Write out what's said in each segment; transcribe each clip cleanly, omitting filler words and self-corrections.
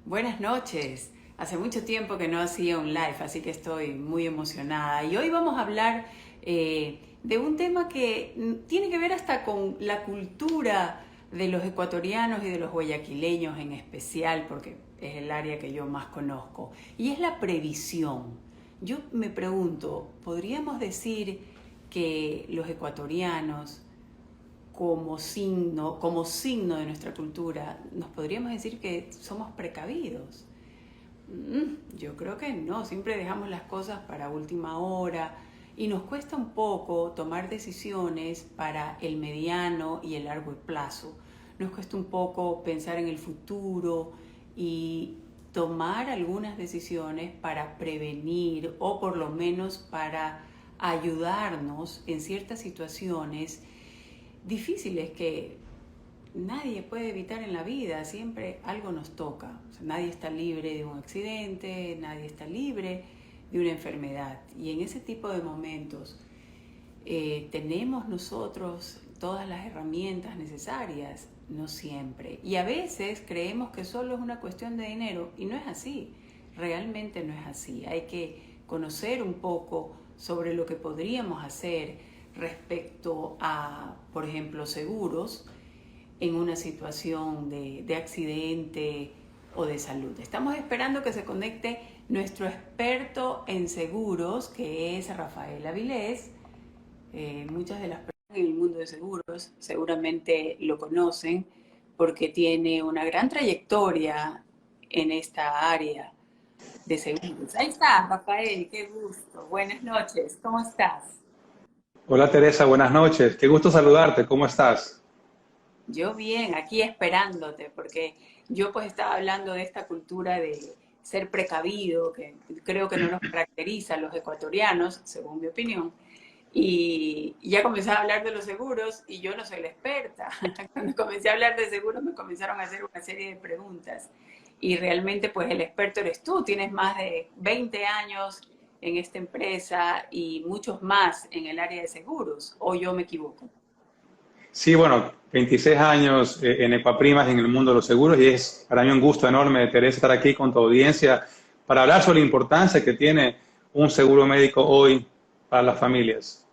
Buenas noches. Hace mucho tiempo que no hacía un live, así que estoy muy emocionada. Y hoy vamos a hablar de un tema que tiene que ver hasta con la cultura de los ecuatorianos y de los guayaquileños en especial, porque es el área que yo más conozco, y es la previsión. Yo me pregunto, ¿podríamos decir que los ecuatorianos como signo de nuestra cultura, nos podríamos decir que somos precavidos? Yo creo que no, siempre dejamos las cosas para última hora y nos cuesta un poco tomar decisiones para el mediano y el largo plazo. Nos cuesta un poco pensar en el futuro y tomar algunas decisiones para prevenir o por lo menos para ayudarnos en ciertas situaciones difíciles que nadie puede evitar en la vida, siempre algo nos toca. O sea, nadie está libre de un accidente, nadie está libre de una enfermedad. Y en ese tipo de momentos tenemos nosotros todas las herramientas necesarias, no siempre. Y a veces creemos que solo es una cuestión de dinero y no es así, realmente no es así. Hay que conocer un poco sobre lo que podríamos hacer respecto a, por ejemplo, seguros en una situación de accidente o de salud. Estamos esperando que se conecte nuestro experto en seguros, que es Rafael Avilés. Muchas de las personas en el mundo de seguros seguramente lo conocen porque tiene una gran trayectoria en esta área de seguros. Ahí está, Rafael, qué gusto. Buenas noches, ¿cómo estás? Hola Teresa, buenas noches. Qué gusto saludarte. ¿Cómo estás? Yo bien, aquí esperándote, porque yo pues estaba hablando de esta cultura de ser precavido, que creo que no nos caracteriza a los ecuatorianos, según mi opinión, y ya comencé a hablar de los seguros y yo no soy la experta. Cuando comencé a hablar de seguros me comenzaron a hacer una serie de preguntas y realmente pues el experto eres tú, tienes más de 20 años en esta empresa y muchos más en el área de seguros, o yo me equivoco. Sí, bueno, 26 años en Ecuaprimas, en el mundo de los seguros, y es para mí un gusto enorme, Teresa, estar aquí con tu audiencia para hablar sobre la importancia que tiene un seguro médico hoy para las familias.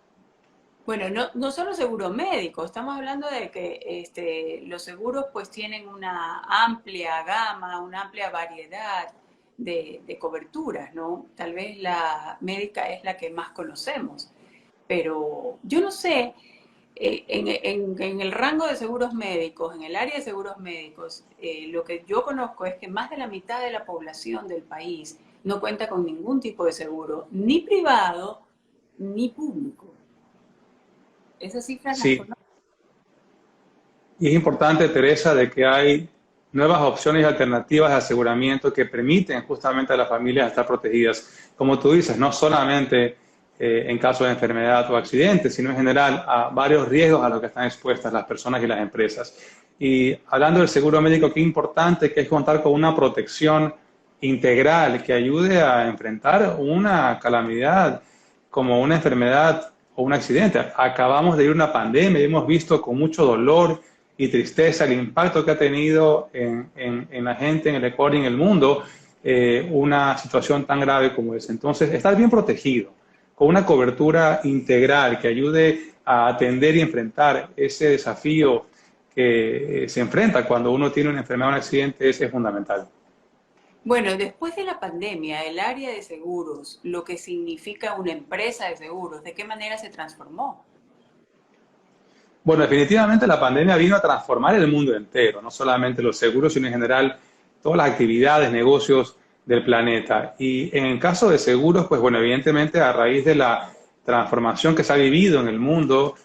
Bueno, no solo seguro médico, estamos hablando de que los seguros pues tienen una amplia gama, una amplia variedad de coberturas, ¿no? Tal vez la médica es la que más conocemos, pero yo no sé, en el rango de seguros médicos, en el área de seguros médicos, lo que yo conozco es que más de la mitad de la población del país no cuenta con ningún tipo de seguro, ni privado ni público. Esas cifras las Sí, conozco. y es importante, Teresa, de que hay nuevas opciones y alternativas de aseguramiento que permiten justamente a las familias estar protegidas. Como tú dices, no solamente en caso de enfermedad o accidente, sino en general a varios riesgos a los que están expuestas las personas y las empresas. Y hablando del seguro médico, qué importante que es contar con una protección integral que ayude a enfrentar una calamidad como una enfermedad o un accidente. Acabamos de ir una pandemia y hemos visto con mucho dolor y tristeza el impacto que ha tenido en la gente, en el Ecuador y en el mundo, una situación tan grave como esa. Entonces, estar bien protegido, con una cobertura integral que ayude a atender y enfrentar ese desafío que se enfrenta cuando uno tiene una enfermedad o un accidente es fundamental. Bueno, después de la pandemia, el área de seguros, lo que significa una empresa de seguros, ¿de qué manera se transformó? Bueno, definitivamente la pandemia vino a transformar el mundo entero, no solamente los seguros, sino en general todas las actividades, negocios del planeta. Y en el caso de seguros, pues bueno, evidentemente a raíz de la transformación que se ha vivido en el mundo,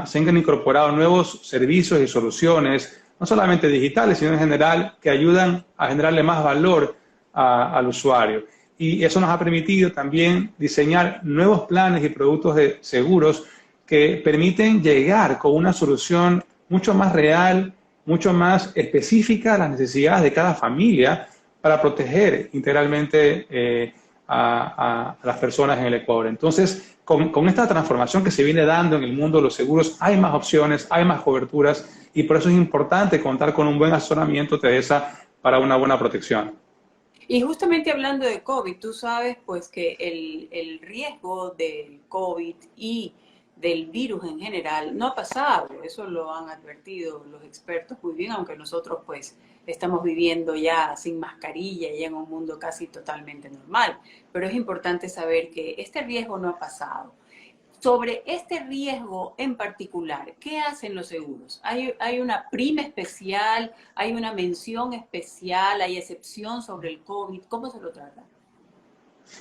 se han incorporado nuevos servicios y soluciones, no solamente digitales, sino en general, que ayudan a generarle más valor al usuario. Y eso nos ha permitido también diseñar nuevos planes y productos de seguros que permiten llegar con una solución mucho más real, mucho más específica a las necesidades de cada familia para proteger integralmente a las personas en el Ecuador. Entonces, con esta transformación que se viene dando en el mundo de los seguros, hay más opciones, hay más coberturas y por eso es importante contar con un buen asesoramiento, Teresa, para una buena protección. Y justamente hablando de COVID, tú sabes pues que el riesgo del COVID y del virus en general no ha pasado, eso lo han advertido los expertos muy bien, aunque nosotros pues estamos viviendo ya sin mascarilla y en un mundo casi totalmente normal, pero es importante saber que este riesgo no ha pasado. Sobre este riesgo en particular, ¿qué hacen los seguros? ¿Hay una prima especial? ¿Hay una mención especial? ¿Hay excepción sobre el COVID? ¿Cómo se lo trata?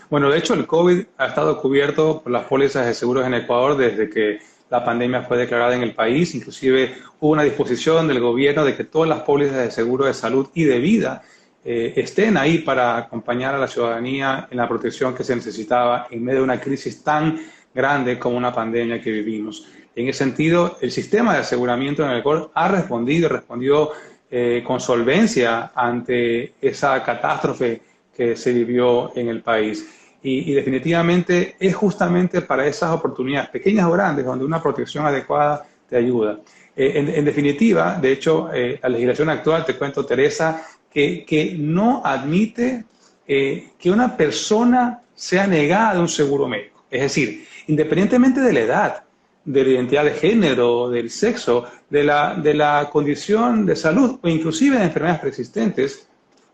Bueno, de hecho, el COVID ha estado cubierto por las pólizas de seguros en Ecuador desde que la pandemia fue declarada en el país. Inclusive hubo una disposición del gobierno de que todas las pólizas de seguro de salud y de vida estén ahí para acompañar a la ciudadanía en la protección que se necesitaba en medio de una crisis tan grande como una pandemia que vivimos. En ese sentido, el sistema de aseguramiento en el Ecuador ha respondido y respondió con solvencia ante esa catástrofe que se vivió en el país. Y definitivamente es justamente para esas oportunidades, pequeñas o grandes, donde una protección adecuada te ayuda. En definitiva, de hecho, la legislación actual, te cuento, Teresa, que no admite que una persona sea negada de un seguro médico. Es decir, independientemente de la edad, de la identidad de género, del sexo, de la condición de salud o inclusive de enfermedades preexistentes,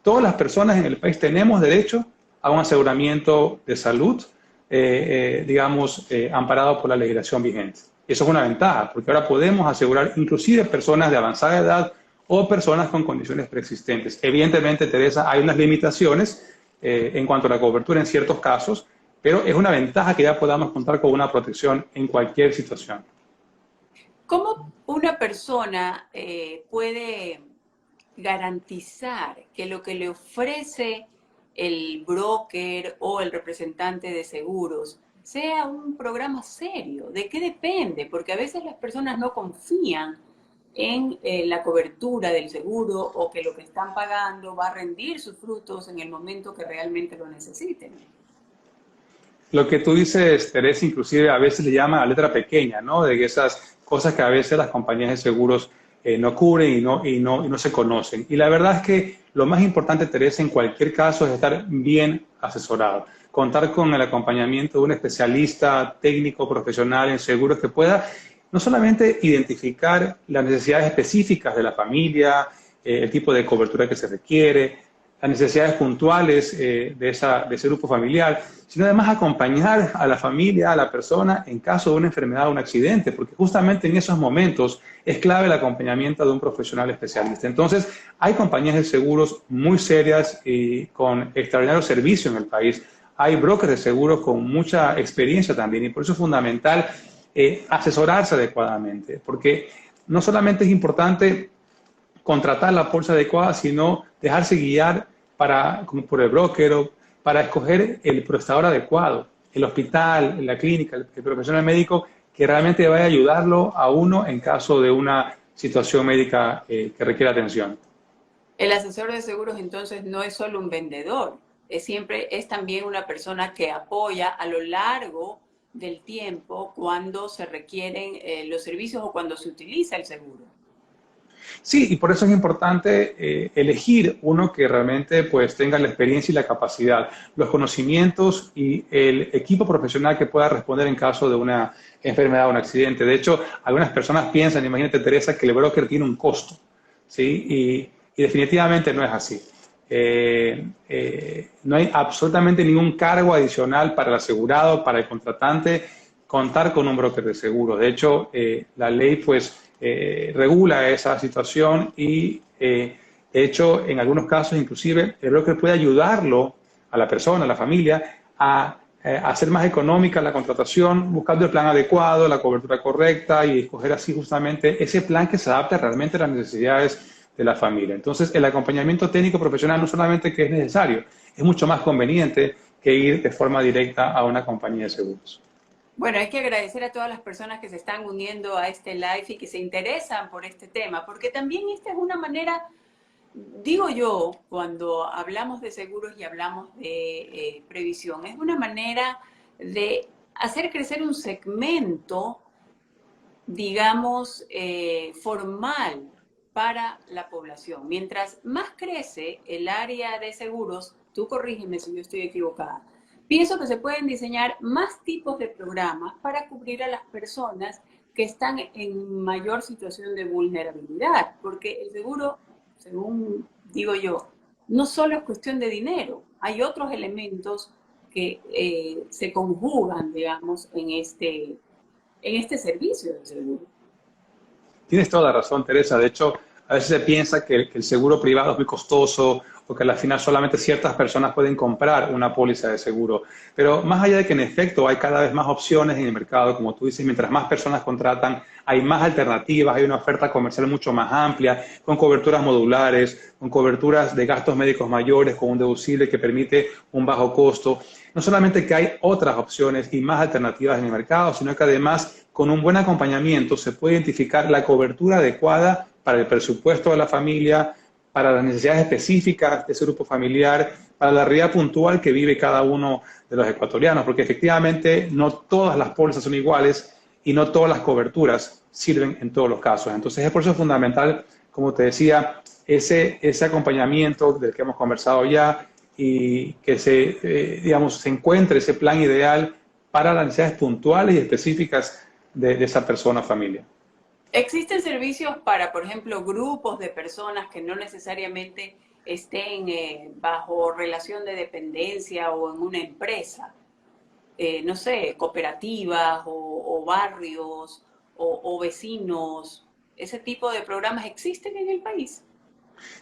todas las personas en el país tenemos derecho a un aseguramiento de salud, digamos, amparado por la legislación vigente. Eso es una ventaja, porque ahora podemos asegurar inclusive personas de avanzada edad o personas con condiciones preexistentes. Evidentemente, Teresa, hay unas limitaciones en cuanto a la cobertura en ciertos casos, pero es una ventaja que ya podamos contar con una protección en cualquier situación. ¿Cómo una persona puede garantizar que lo que le ofrece el broker o el representante de seguros sea un programa serio? ¿De qué depende? Porque a veces las personas no confían en la cobertura del seguro o que lo que están pagando va a rendir sus frutos en el momento que realmente lo necesiten. Lo que tú dices, Teresa, inclusive a veces le llaman a letra pequeña, ¿no? De esas cosas que a veces las compañías de seguros no cubren y no se conocen. Y la verdad es que lo más importante, Teresa, en cualquier caso es estar bien asesorado. Contar con el acompañamiento de un especialista técnico profesional en seguros que pueda no solamente identificar las necesidades específicas de la familia, el tipo de cobertura que se requiere, las necesidades puntuales de ese grupo familiar, sino además acompañar a la familia, a la persona en caso de una enfermedad o un accidente, porque justamente en esos momentos es clave el acompañamiento de un profesional especialista. Entonces, hay compañías de seguros muy serias y con extraordinario servicio en el país. Hay brokers de seguros con mucha experiencia también y por eso es fundamental asesorarse adecuadamente, porque no solamente es importante contratar la póliza adecuada, sino dejarse guiar como por el broker o para escoger el prestador adecuado, el hospital, la clínica, el profesional médico que realmente vaya a ayudarlo a uno en caso de una situación médica que requiera atención. El asesor de seguros entonces no es solo un vendedor, es también una persona que apoya a lo largo del tiempo cuando se requieren los servicios o cuando se utiliza el seguro. Sí, y por eso es importante elegir uno que realmente pues tenga la experiencia y la capacidad, los conocimientos y el equipo profesional que pueda responder en caso de una enfermedad o un accidente. De hecho, algunas personas piensan, imagínate Teresa, que el broker tiene un costo, ¿sí? Y definitivamente no es así. No hay absolutamente ningún cargo adicional para el asegurado, para el contratante, contar con un broker de seguro. De hecho, la ley pues regula esa situación y de hecho en algunos casos inclusive el broker puede ayudarlo a la persona, a la familia a hacer más económica la contratación buscando el plan adecuado, la cobertura correcta y escoger así justamente ese plan que se adapte realmente a las necesidades de la familia. Entonces el acompañamiento técnico profesional no solamente que es necesario, es mucho más conveniente que ir de forma directa a una compañía de seguros. Bueno, hay que agradecer a todas las personas que se están uniendo a este live y que se interesan por este tema, porque también esta es una manera, digo yo, cuando hablamos de seguros y hablamos de previsión, es una manera de hacer crecer un segmento, digamos, formal para la población. Mientras más crece el área de seguros, tú corrígeme si yo estoy equivocada, pienso que se pueden diseñar más tipos de programas para cubrir a las personas que están en mayor situación de vulnerabilidad, porque el seguro, según digo yo, no solo es cuestión de dinero, hay otros elementos que se conjugan, digamos, en este servicio de seguro. Tienes toda la razón, Teresa. De hecho, a veces se piensa que el seguro privado es muy costoso o que al final solamente ciertas personas pueden comprar una póliza de seguro. Pero más allá de que en efecto hay cada vez más opciones en el mercado, como tú dices, mientras más personas contratan, hay más alternativas, hay una oferta comercial mucho más amplia, con coberturas modulares, con coberturas de gastos médicos mayores, con un deducible que permite un bajo costo. No solamente que hay otras opciones y más alternativas en el mercado, sino que además con un buen acompañamiento se puede identificar la cobertura adecuada para el presupuesto de la familia, para las necesidades específicas de ese grupo familiar, para la realidad puntual que vive cada uno de los ecuatorianos, porque efectivamente no todas las pólizas son iguales y no todas las coberturas sirven en todos los casos. Entonces es por eso fundamental, como te decía, ese acompañamiento del que hemos conversado ya y que se encuentre ese plan ideal para las necesidades puntuales y específicas de esa persona o familia. ¿Existen servicios para, por ejemplo, grupos de personas que no necesariamente estén bajo relación de dependencia o en una empresa? No sé, cooperativas o barrios o vecinos. ¿Ese tipo de programas existen en el país?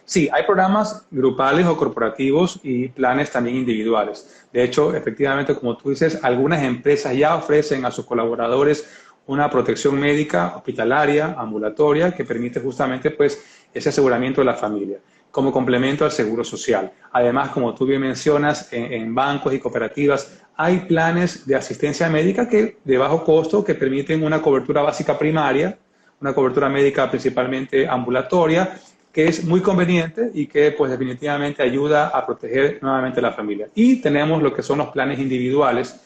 Sí, hay programas grupales o corporativos y planes también individuales. De hecho, efectivamente, como tú dices, algunas empresas ya ofrecen a sus colaboradores una protección médica hospitalaria, ambulatoria, que permite justamente pues, ese aseguramiento de la familia, como complemento al seguro social. Además, como tú bien mencionas, en bancos y cooperativas hay planes de asistencia médica de bajo costo que permiten una cobertura básica primaria, una cobertura médica principalmente ambulatoria, que es muy conveniente y que pues definitivamente ayuda a proteger nuevamente a la familia. Y tenemos lo que son los planes individuales,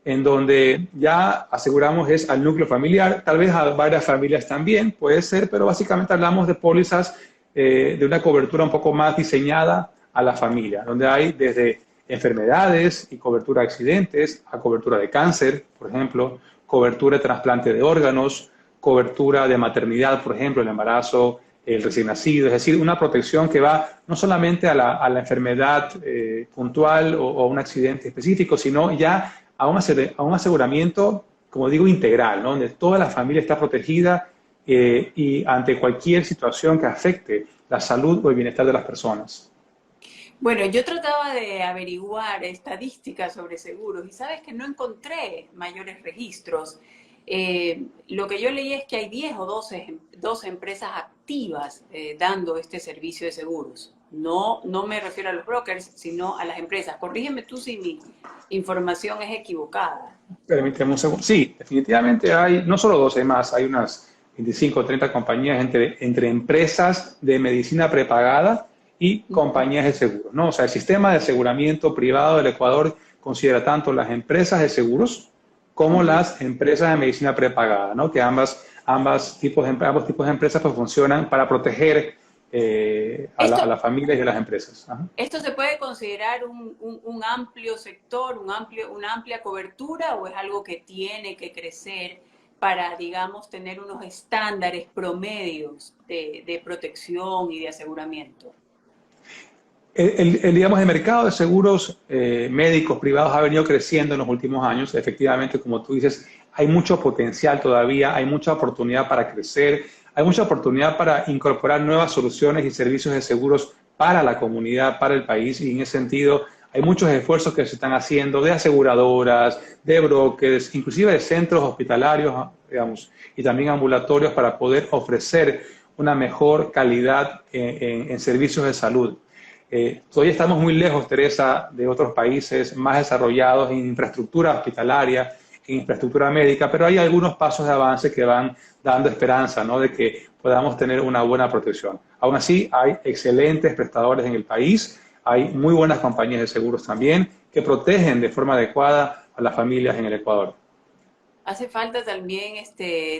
en donde ya aseguramos es al núcleo familiar, tal vez a varias familias también, puede ser, pero básicamente hablamos de pólizas de una cobertura un poco más diseñada a la familia, donde hay desde enfermedades y cobertura de accidentes, a cobertura de cáncer, por ejemplo, cobertura de trasplante de órganos, cobertura de maternidad, por ejemplo, el embarazo, el recién nacido, es decir, una protección que va no solamente a la enfermedad puntual o un accidente específico, sino ya a un aseguramiento, como digo, integral, ¿no? Donde toda la familia está protegida y ante cualquier situación que afecte la salud o el bienestar de las personas. Bueno, yo trataba de averiguar estadísticas sobre seguros y sabes que no encontré mayores registros. Lo que yo leí es que hay 10 o 12 empresas activas dando este servicio de seguros. No me refiero a los brokers, sino a las empresas. Corrígeme tú si mi información es equivocada. Permíteme un segundo. Sí, definitivamente hay, no solo 12 más, hay unas 25 o 30 compañías entre empresas de medicina prepagada y compañías de seguros, ¿no? O sea, el sistema de aseguramiento privado del Ecuador considera tanto las empresas de seguros como las empresas de medicina prepagada, ¿no? Que ambos tipos de empresas pues, funcionan para proteger a las familias y a las empresas. Ajá. ¿Esto se puede considerar un amplio sector, una amplia cobertura o es algo que tiene que crecer para, digamos, tener unos estándares promedios de protección y de aseguramiento? Digamos, el mercado de seguros médicos privados ha venido creciendo en los últimos años. Efectivamente, como tú dices, hay mucho potencial todavía, hay mucha oportunidad para crecer, hay mucha oportunidad para incorporar nuevas soluciones y servicios de seguros para la comunidad, para el país. Y en ese sentido, hay muchos esfuerzos que se están haciendo de aseguradoras, de brokers, inclusive de centros hospitalarios, digamos, y también ambulatorios para poder ofrecer una mejor calidad en servicios de salud. Todavía estamos muy lejos, Teresa, de otros países más desarrollados en infraestructura hospitalaria, en infraestructura médica, pero hay algunos pasos de avance que van dando esperanza, ¿no? De que podamos tener una buena protección. Aún así, hay excelentes prestadores en el país, hay muy buenas compañías de seguros también que protegen de forma adecuada a las familias en el Ecuador. Hace falta también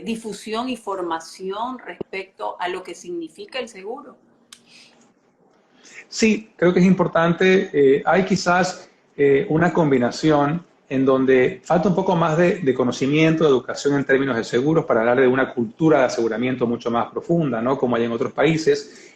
difusión y formación respecto a lo que significa el seguro. Sí, creo que es importante. Hay quizás una combinación en donde falta un poco más de conocimiento, de educación en términos de seguros para hablar de una cultura de aseguramiento mucho más profunda, ¿no? Como hay en otros países,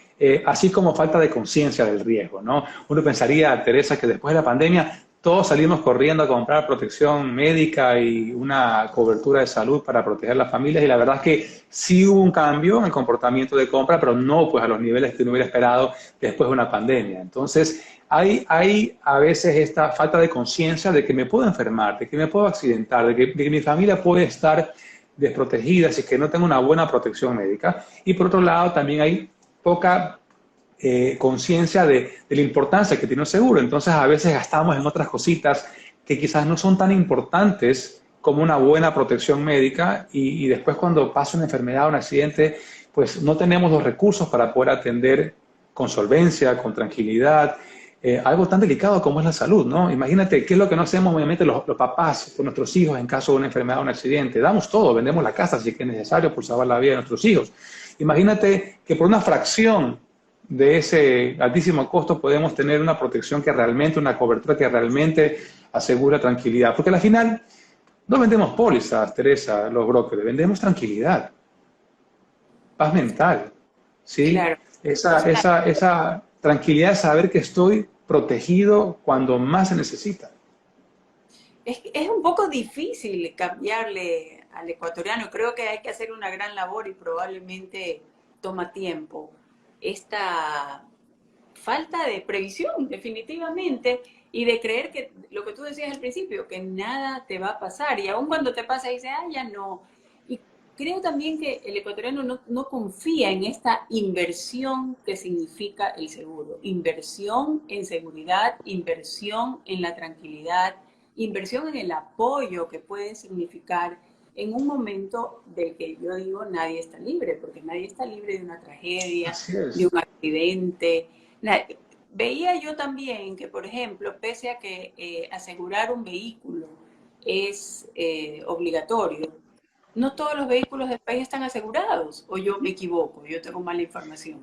así como falta de conciencia del riesgo, ¿no? Uno pensaría, Teresa, que después de la pandemia todos salimos corriendo a comprar protección médica y una cobertura de salud para proteger a las familias y la verdad es que sí hubo un cambio en el comportamiento de compra, pero no pues a los niveles que uno hubiera esperado después de una pandemia. Entonces, hay a veces esta falta de conciencia de que me puedo enfermar, de que me puedo accidentar, de que mi familia puede estar desprotegida si es que no tengo una buena protección médica. Y por otro lado, también hay poca conciencia de la importancia que tiene un seguro. Entonces, a veces gastamos en otras cositas que quizás no son tan importantes como una buena protección médica y después cuando pasa una enfermedad o un accidente, pues no tenemos los recursos para poder atender con solvencia, con tranquilidad, algo tan delicado como es la salud, ¿no? Imagínate qué es lo que no hacemos, obviamente, los papás con nuestros hijos en caso de una enfermedad o un accidente. Damos todo, vendemos la casa si es que es necesario por salvar la vida de nuestros hijos. Imagínate que por una fracción de ese altísimo costo podemos tener una protección que realmente, una cobertura que realmente asegura tranquilidad. Porque al final no vendemos pólizas, Teresa, los brokers, vendemos tranquilidad, paz mental, ¿sí? Claro. O sea, Esa tranquilidad de saber que estoy protegido cuando más se necesita. es un poco difícil cambiarle al ecuatoriano. Creo que hay que hacer una gran labor y probablemente toma tiempo. Esta falta de previsión, definitivamente, y de creer que lo que tú decías al principio, que nada te va a pasar, y aun cuando te pasa, dice, ah, ya no. Y creo también que el ecuatoriano no confía en esta inversión que significa el seguro. Inversión en seguridad, inversión en la tranquilidad, inversión en el apoyo que puede significar en un momento del que yo digo nadie está libre, porque nadie está libre de una tragedia, Así de es. un accidente. Veía yo también que, por ejemplo, pese a que asegurar un vehículo es obligatorio, no todos los vehículos del país están asegurados, o yo me equivoco, yo tengo mala información.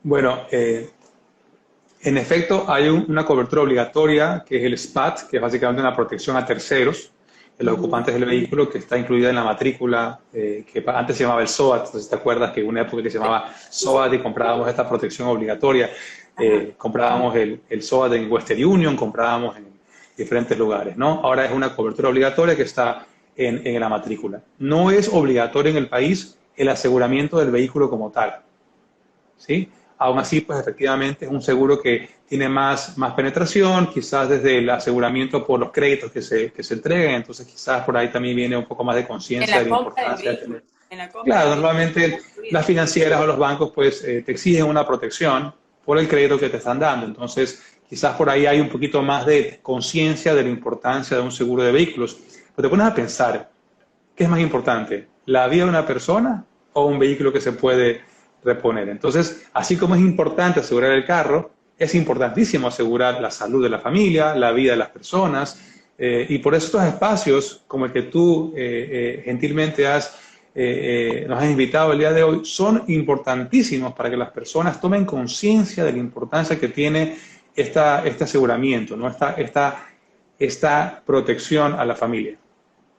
Bueno, en efecto, hay una cobertura obligatoria que es el SPAT, que es básicamente una protección a terceros, de los ocupantes del vehículo, que está incluida en la matrícula, que antes se llamaba el SOAT. Entonces, ¿te acuerdas que en una época que se llamaba SOAT y comprábamos esta protección obligatoria? Ajá. Comprábamos el SOAT en Western Union, comprábamos en diferentes lugares, ¿no? Ahora es una cobertura obligatoria que está en la matrícula. No es obligatorio en el país el aseguramiento del vehículo como tal, ¿sí? Aún así, pues efectivamente es un seguro que tiene más penetración, quizás desde el aseguramiento por los créditos que se entreguen, entonces quizás por ahí también viene un poco más de En conciencia de la la compra del importancia de vehículo, tener. en la compra Claro, del vehículo normalmente las construido. financieras o los bancos pues te exigen una protección por el crédito que te están dando, entonces quizás por ahí hay un poquito más de conciencia de la importancia de un seguro de vehículos. Pero te pones a pensar, ¿qué es más importante? ¿La vida de una persona o un vehículo que se puede reponer? Entonces, así como es importante asegurar el carro, es importantísimo asegurar la salud de la familia, la vida de las personas, y por eso estos espacios como el que tú gentilmente nos has invitado el día de hoy son importantísimos para que las personas tomen conciencia de la importancia que tiene este aseguramiento, ¿no? esta protección a la familia.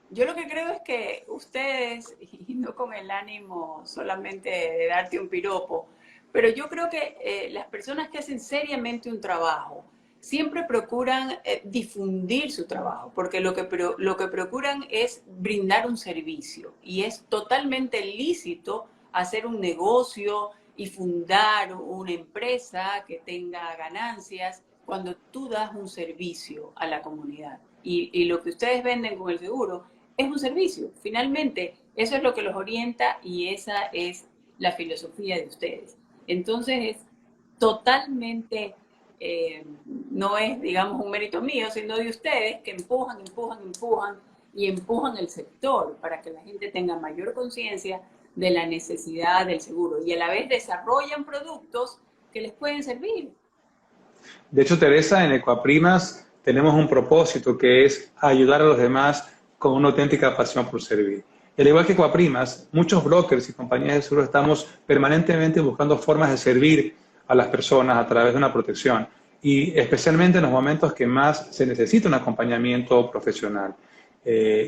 Yo lo que creo es que ustedes, y no con el ánimo solamente de darte un piropo, pero yo creo que las personas que hacen seriamente un trabajo siempre procuran difundir su trabajo, porque lo que procuran es brindar un servicio y es totalmente lícito hacer un negocio y fundar una empresa que tenga ganancias cuando tú das un servicio a la comunidad. Y lo que ustedes venden con el seguro es un servicio. Finalmente, eso es lo que los orienta y esa es la filosofía de ustedes. Entonces, es totalmente, no es, digamos, un mérito mío, sino de ustedes que empujan el sector para que la gente tenga mayor conciencia de la necesidad del seguro y a la vez desarrollan productos que les pueden servir. De hecho, Teresa, en Ecuaprimas tenemos un propósito que es ayudar a los demás con una auténtica pasión por servir. Y al igual que Coaprimas, muchos brokers y compañías de seguro estamos permanentemente buscando formas de servir a las personas a través de una protección y especialmente en los momentos que más se necesita un acompañamiento profesional.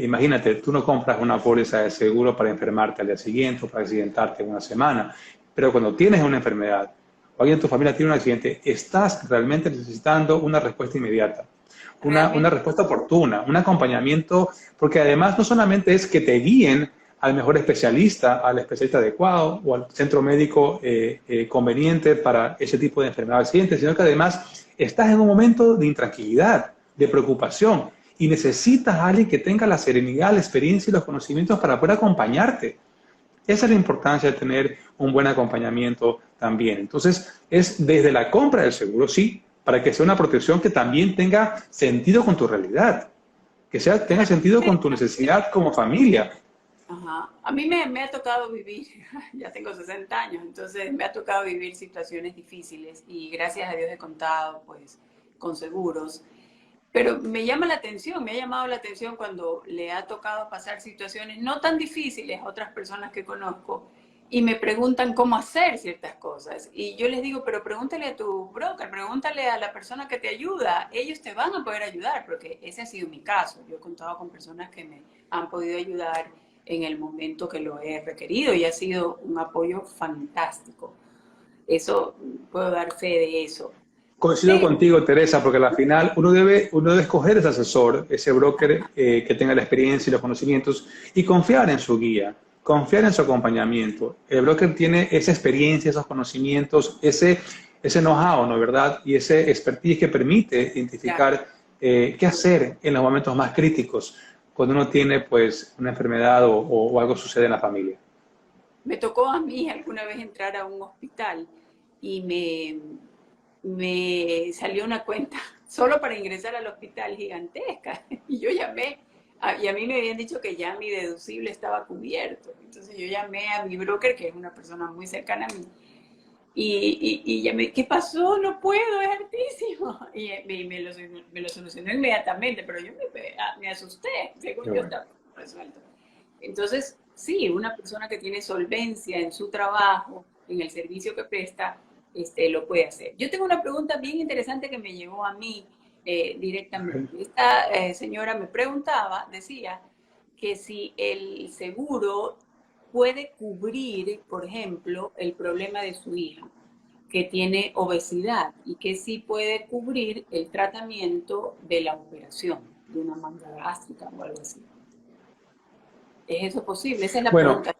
Imagínate, tú no compras una póliza de seguro para enfermarte al día siguiente o para accidentarte en una semana, pero cuando tienes una enfermedad o alguien en tu familia tiene un accidente, estás realmente necesitando una respuesta inmediata, una Realmente. respuesta oportuna, un acompañamiento, porque además no solamente es que te guíen al mejor especialista, al especialista adecuado o al centro médico conveniente para ese tipo de enfermedad o accidente, sino que además estás en un momento de intranquilidad, de preocupación y necesitas a alguien que tenga la serenidad, la experiencia y los conocimientos para poder acompañarte. Esa es la importancia de tener un buen acompañamiento también. Entonces, es desde la compra del seguro, sí, para que sea una protección que también tenga sentido con tu realidad, que tenga sentido con tu necesidad como familia. Ajá. A mí me ha tocado vivir, ya tengo 60 años, entonces me ha tocado vivir situaciones difíciles y gracias a Dios he contado pues con seguros. Pero me llama la atención, me ha llamado la atención cuando le ha tocado pasar situaciones no tan difíciles a otras personas que conozco y me preguntan cómo hacer ciertas cosas. Y yo les digo, pero pregúntale a tu broker, pregúntale a la persona que te ayuda, ellos te van a poder ayudar, porque ese ha sido mi caso. Yo he contado con personas que me han podido ayudar en el momento que lo he requerido y ha sido un apoyo fantástico. Eso, puedo dar fe de eso. Coincido Pero, contigo, Teresa, porque al final uno debe escoger ese asesor, ese broker que tenga la experiencia y los conocimientos y confiar en su guía, confiar en su acompañamiento. El broker tiene esa experiencia, esos conocimientos, ese know-how, ¿no? ¿Verdad? Y ese expertise que permite claro, identificar qué hacer en los momentos más críticos, cuando uno tiene pues una enfermedad o algo sucede en la familia. me tocó a mí alguna vez entrar a un hospital y me salió una cuenta solo para ingresar al hospital gigantesca. Y yo llamé, y a mí me habían dicho que ya mi deducible estaba cubierto. Entonces yo llamé a mi broker, que es una persona muy cercana a mí, y llamé, ¿qué pasó? No puedo, es altísimo. Y me lo solucionó inmediatamente, pero yo me asusté, según Qué yo bueno. estaba resuelto. Entonces, sí, una persona que tiene solvencia en su trabajo, en el servicio que presta, lo puede hacer. Yo tengo una pregunta bien interesante que me llegó a mí directamente. Esta señora me preguntaba, decía, que si el seguro puede cubrir, por ejemplo, el problema de su hija, que tiene obesidad, y que sí puede cubrir el tratamiento de la operación de una manga gástrica o algo así. ¿Es eso posible? Esa es la Bueno, pregunta.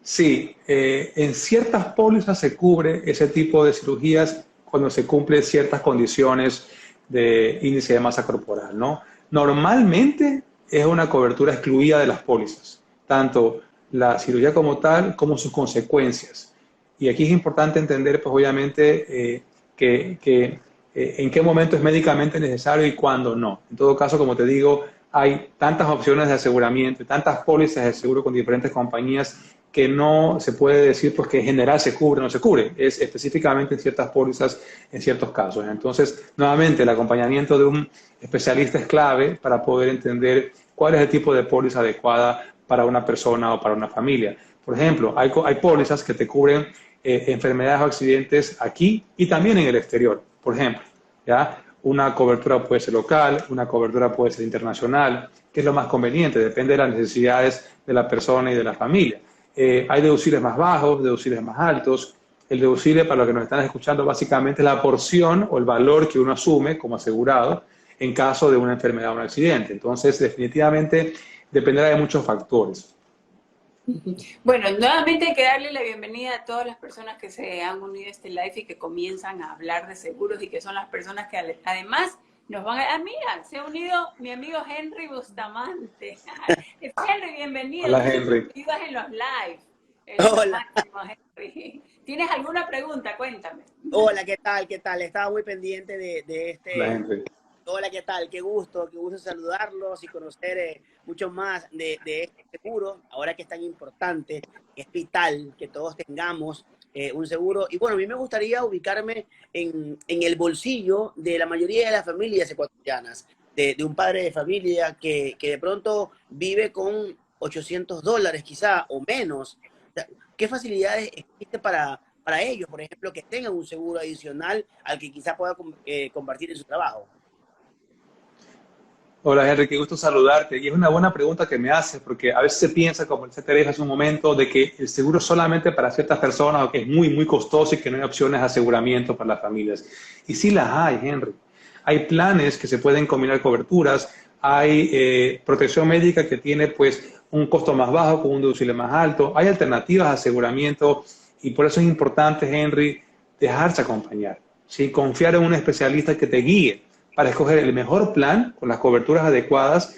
sí, en ciertas pólizas se cubre ese tipo de cirugías cuando se cumplen ciertas condiciones de índice de masa corporal, ¿no? Normalmente es una cobertura excluida de las pólizas, tanto la cirugía como tal como sus consecuencias. Y aquí es importante entender, pues obviamente, en qué momento es médicamente necesario y cuándo no. En todo caso, como te digo, hay tantas opciones de aseguramiento, tantas pólizas de seguro con diferentes compañías que no se puede decir pues, que en general se cubre o no se cubre, es específicamente en ciertas pólizas, en ciertos casos. Entonces, nuevamente, el acompañamiento de un especialista es clave para poder entender cuál es el tipo de póliza adecuada para una persona o para una familia. Por ejemplo, hay pólizas que te cubren enfermedades o accidentes aquí y también en el exterior. Por ejemplo, ¿ya? Una cobertura puede ser local, una cobertura puede ser internacional, que es lo más conveniente, depende de las necesidades de la persona y de la familia. Hay deducibles más bajos, deducibles más altos. El deducible, para los que nos están escuchando, básicamente es la porción o el valor que uno asume como asegurado en caso de una enfermedad o un accidente. Entonces, definitivamente dependerá de muchos factores. Bueno, nuevamente hay que darle la bienvenida a todas las personas que se han unido a este live y que comienzan a hablar de seguros y que son las personas que además nos van a... Ah, mira, se ha unido mi amigo Henry Bustamante. Henry, bienvenido. Hola, Tú siempre Henry. me ayudas en los lives. Eres lo Hola, máximo, Henry. ¿Tienes alguna pregunta? Cuéntame. hola, ¿qué tal? ¿Qué tal? Estaba muy pendiente de Hola, este. Henry. Hola, ¿qué tal? Qué gusto saludarlos y conocer mucho más de este seguro, ahora que es tan importante, es vital que todos tengamos un seguro. Y bueno, a mí me gustaría ubicarme en el bolsillo de la mayoría de las familias ecuatorianas, de un padre de familia que de pronto vive con $800 quizá o menos. O sea, ¿qué facilidades existe para ellos, por ejemplo, que tengan un seguro adicional al que quizá pueda compartir en su trabajo? Hola Henry, qué gusto saludarte. Y es una buena pregunta que me haces, porque a veces se piensa, como decía Teresa hace un momento, de que el seguro es solamente para ciertas personas o que es muy, muy costoso y que no hay opciones de aseguramiento para las familias. Y sí las hay, Henry. Hay planes que se pueden combinar coberturas, hay protección médica que tiene pues un costo más bajo con un deducible más alto, hay alternativas de aseguramiento y por eso es importante, Henry, dejarse acompañar, ¿sí? Confiar en un especialista que te guíe para escoger el mejor plan con las coberturas adecuadas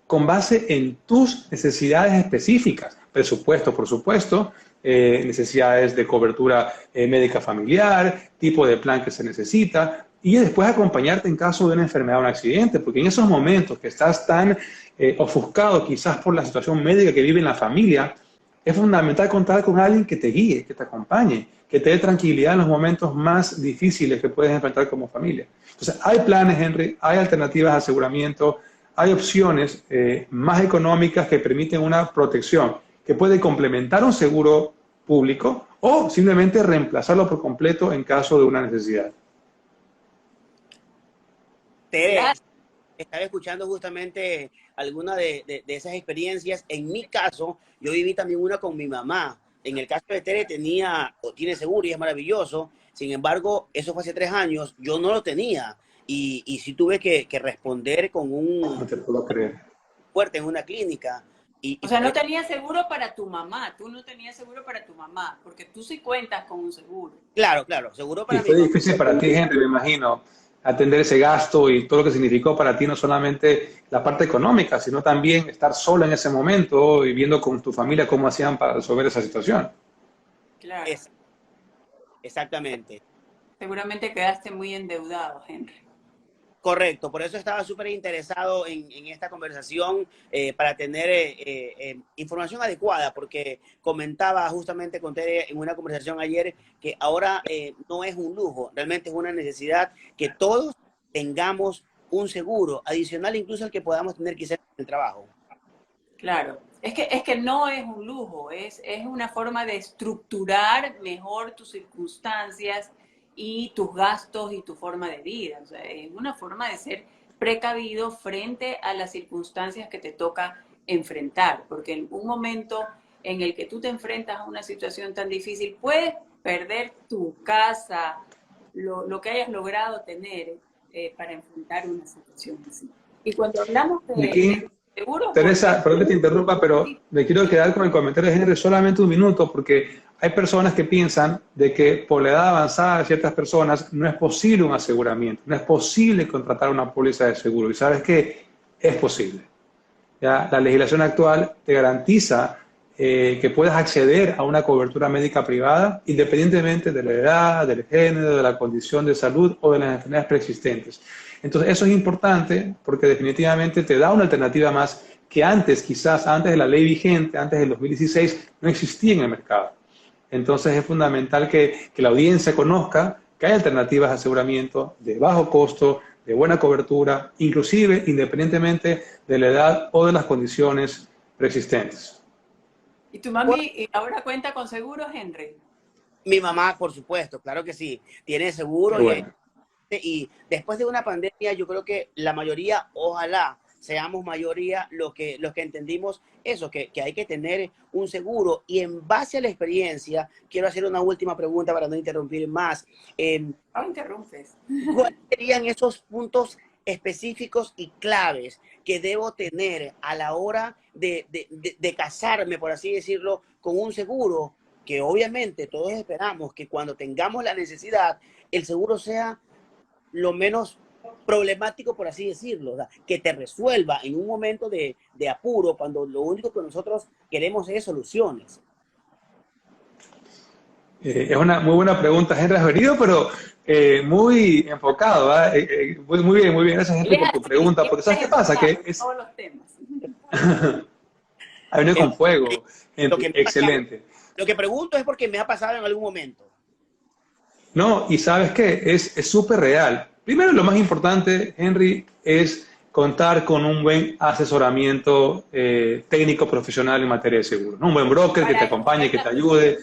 con base en tus necesidades específicas. Presupuesto, por supuesto, necesidades de cobertura médica familiar, tipo de plan que se necesita, y después acompañarte en caso de una enfermedad o un accidente, porque en esos momentos que estás tan ofuscado quizás por la situación médica que vive en la familia, es fundamental contar con alguien que te guíe, que te acompañe, que te dé tranquilidad en los momentos más difíciles que puedes enfrentar como familia. Entonces, hay planes, Henry, hay alternativas de aseguramiento, hay opciones más económicas que permiten una protección que puede complementar un seguro público o simplemente reemplazarlo por completo en caso de una necesidad. Tere, estaba escuchando justamente alguna de esas experiencias. En mi caso, yo viví también una con mi mamá. En el caso de Tere tenía o tiene seguro y es maravilloso. Sin embargo, eso fue hace 3 años. Yo no lo tenía y sí tuve que responder con No un te puedo creer. fuerte en una clínica. O sea, no tenías seguro para tu mamá, tú no tenías seguro para tu mamá, porque tú sí cuentas con un seguro. Claro, claro, seguro Y para mi fue mamá. difícil para ti, Henry, me imagino, atender ese gasto y todo lo que significó para ti, no solamente la parte económica, sino también estar sola en ese momento y viendo con tu familia cómo hacían para resolver esa situación. Claro. Exactamente. Seguramente quedaste muy endeudado, Henry. Correcto, por eso estaba súper interesado en esta conversación para tener información adecuada, porque comentaba justamente con Tere en una conversación ayer que ahora no es un lujo, realmente es una necesidad que todos tengamos un seguro adicional, incluso al que podamos tener quizás en el trabajo. Claro, es que no es un lujo, es una forma de estructurar mejor tus circunstancias y tus gastos y tu forma de vida. O sea, es una forma de ser precavido frente a las circunstancias que te toca enfrentar, porque en un momento en el que tú te enfrentas a una situación tan difícil, puedes perder tu casa, lo que hayas logrado tener para enfrentar una situación así. Y cuando hablamos Y de aquí, seguros, Teresa, perdón que te interrumpa, pero me quiero quedar con el comentario de Henry solamente un minuto, porque hay personas que piensan de que por la edad avanzada de ciertas personas no es posible un aseguramiento, no es posible contratar una póliza de seguro. Y sabes que es posible. ¿Ya? La legislación actual te garantiza que puedas acceder a una cobertura médica privada independientemente de la edad, del género, de la condición de salud o de las enfermedades preexistentes. Entonces, eso es importante porque definitivamente te da una alternativa más que antes, quizás antes de la ley vigente, antes del 2016, no existía en el mercado. Entonces, es fundamental que la audiencia conozca que hay alternativas de aseguramiento de bajo costo, de buena cobertura, inclusive independientemente de la edad o de las condiciones preexistentes. ¿y tu mami ahora cuenta con seguros, Henry? Mi mamá, por supuesto, claro que sí, tiene Qué seguro bueno. y después de una pandemia yo creo que la mayoría, ojalá seamos mayoría los que entendimos eso, que hay que tener un seguro. Y en base a la experiencia, quiero hacer una última pregunta para no interrumpir más. No interrumpes. ¿Cuáles serían esos puntos específicos y claves que debo tener a la hora de casarme, por así decirlo, con un seguro? Que obviamente todos esperamos que cuando tengamos la necesidad, el seguro sea lo menos problemático, por así decirlo, o sea, que te resuelva en un momento de apuro, cuando lo único que nosotros queremos es soluciones. Es una muy buena pregunta, Henry. Has venido, pero muy enfocado. Muy bien, muy bien. Gracias, Henry, por tu pregunta. Porque ¿sabes qué pasa? Que es, todos los temas. ha venido con fuego. Lo que, Excelente. lo que pregunto es porque me ha pasado en algún momento. No, y sabes qué, es súper real. Primero, lo más importante, Henry, es contar con un buen asesoramiento técnico profesional en materia de seguros, ¿no? Un buen broker que te acompañe, que te ayude.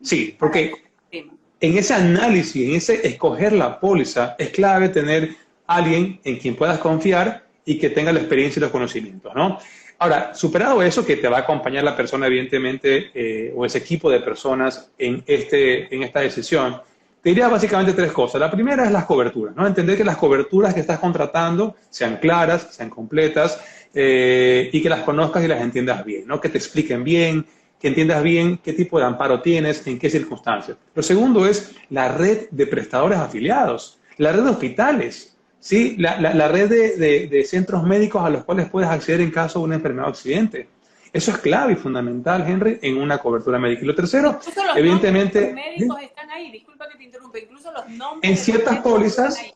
Sí, porque en ese análisis, en ese escoger la póliza, es clave tener alguien en quien puedas confiar y que tenga la experiencia y los conocimientos, ¿no? Ahora, superado eso, que te va a acompañar la persona, evidentemente, o ese equipo de personas en esta decisión, te diría básicamente tres cosas. La primera es las coberturas, ¿no? Entender que las coberturas que estás contratando sean claras, sean completas, y que las conozcas y las entiendas bien, ¿no? Que te expliquen bien, que entiendas bien qué tipo de amparo tienes, en qué circunstancias. Lo segundo es la red de prestadores afiliados, la red de hospitales, ¿sí? La red de centros médicos a los cuales puedes acceder en caso de una enfermedad o accidente. Eso es clave y fundamental, Henry, en una cobertura médica. Y lo tercero, incluso los evidentemente... Los médicos están ahí, disculpa que te interrumpa, incluso los nombres En ciertas pólizas, están ahí.